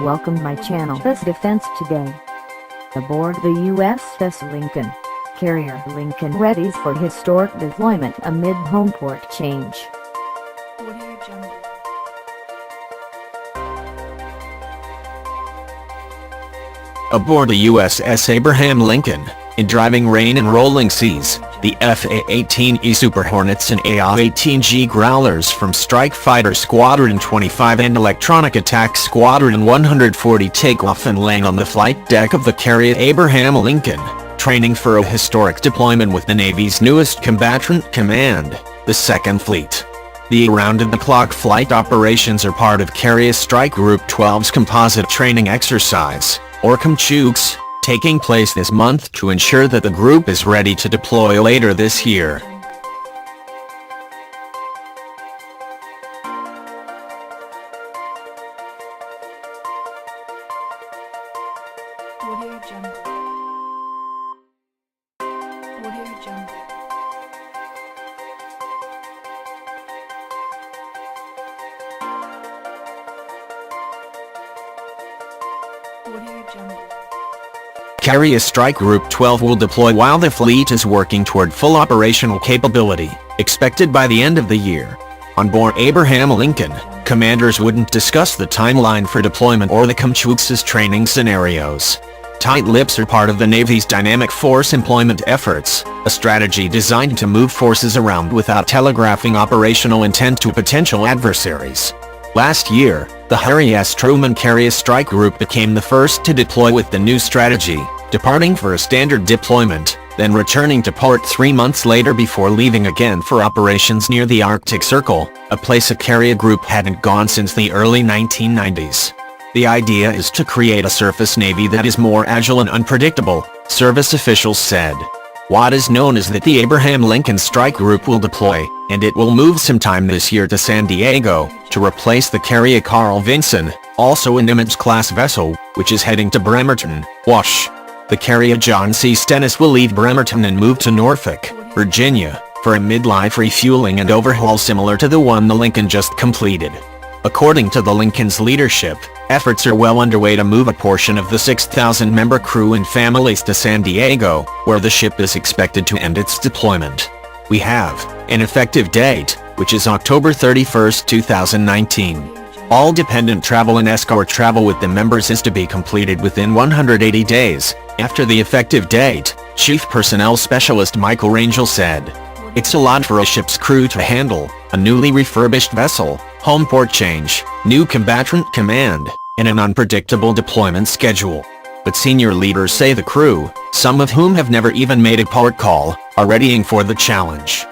welcome my channel. This defense today. Aboard the USS Lincoln, carrier Lincoln readies for historic deployment amid Homeport change. Aboard the USS Abraham Lincoln, in driving rain and rolling seas, the FA-18E Super Hornets and AH-18G Growlers from Strike Fighter Squadron 25 and Electronic Attack Squadron 140 take off and land on the flight deck of the carrier Abraham Lincoln, training for a historic deployment with the Navy's newest combatant command, the 2nd Fleet. The around-the-clock flight operations are part of Carrier Strike Group 12's Composite Training Exercise, or COMCHUX, taking place this month to ensure that the group is ready to deploy later this year. Carrier Strike Group 12 will deploy while the fleet is working toward full operational capability, expected by the end of the year. On board Abraham Lincoln, commanders wouldn't discuss the timeline for deployment or the COMCHUX's training scenarios. Tight lips are part of the Navy's dynamic force employment efforts, a strategy designed to move forces around without telegraphing operational intent to potential adversaries. Last year, the Harry S. Truman Carrier Strike Group became the first to deploy with the new strategy, departing for a standard deployment, then returning to port 3 months later before leaving again for operations near the Arctic Circle, a place a carrier group hadn't gone since the early 1990s. The idea is to create a surface navy that is more agile and unpredictable, service officials said. What is known is that the Abraham Lincoln Strike Group will deploy, and it will move sometime this year to San Diego, to replace the carrier Carl Vinson, also a Nimitz-class vessel, which is heading to Bremerton, Wash. The carrier John C. Stennis will leave Bremerton and move to Norfolk, Virginia, for a midlife refueling and overhaul similar to the one the Lincoln just completed. According to the Lincoln's leadership, efforts are well underway to move a portion of the 6,000-member crew and families to San Diego, where the ship is expected to end its deployment. We have an effective date, which is October 31, 2019. All dependent travel and escort travel with the members is to be completed within 180 days, after the effective date, Chief Personnel Specialist Michael Rangel said. It's a lot for a ship's crew to handle, a newly refurbished vessel, Homeport change, new combatant command, and an unpredictable deployment schedule. But senior leaders say the crew, some of whom have never even made a port call, are readying for the challenge.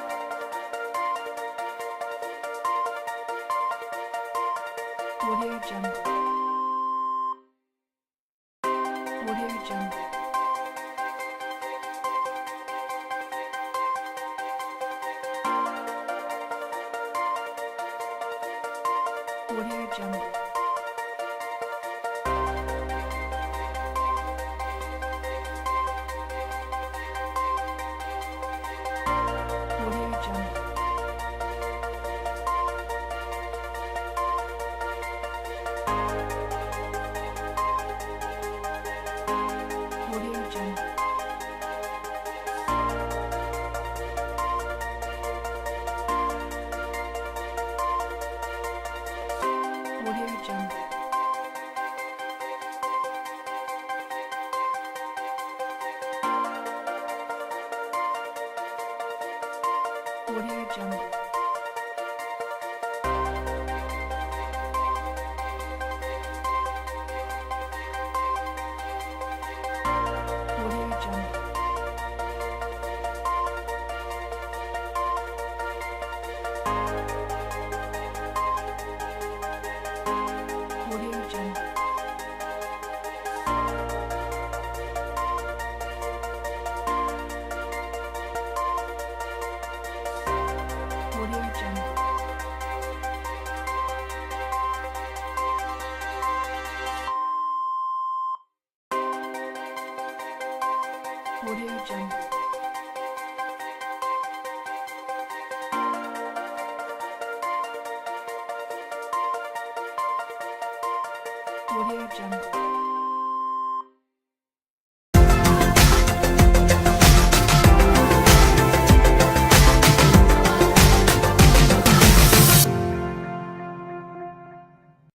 Audio Jungle.